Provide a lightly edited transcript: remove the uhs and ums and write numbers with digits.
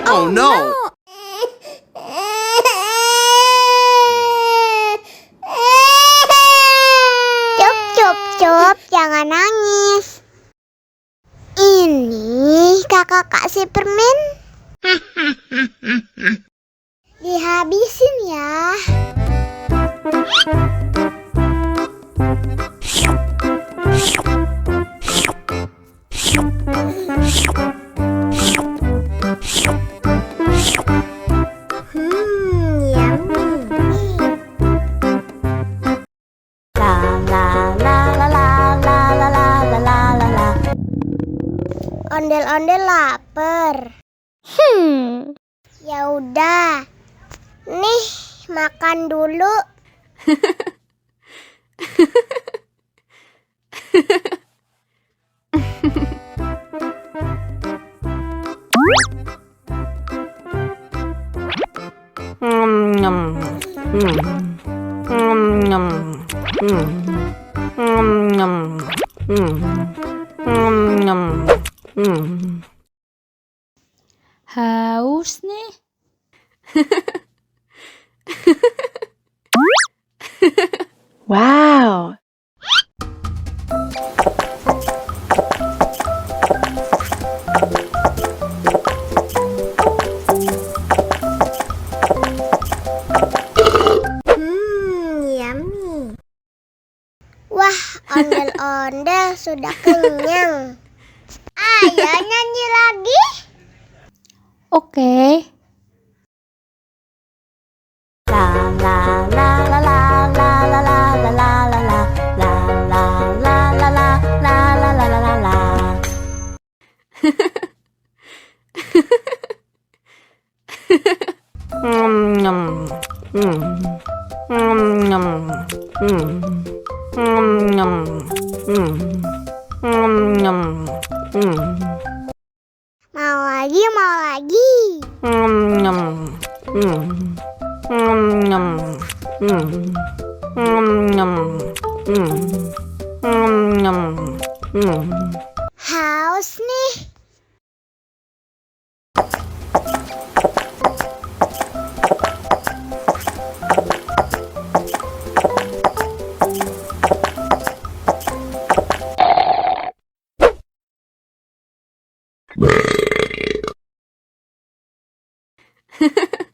Oh no! Cup, cup, cup, jangan nangis. Ini kakak kasih permen. Dihabisin ya. Ondel-ondel lapar. Ya udah. Nih, makan dulu. Haus nih. Wow. Yummy. Wah, ondel-ondel sudah kenyang. Ayo nyanyi lagi. Oke. Mau lagi, mau lagi. Haus nih. Hehehe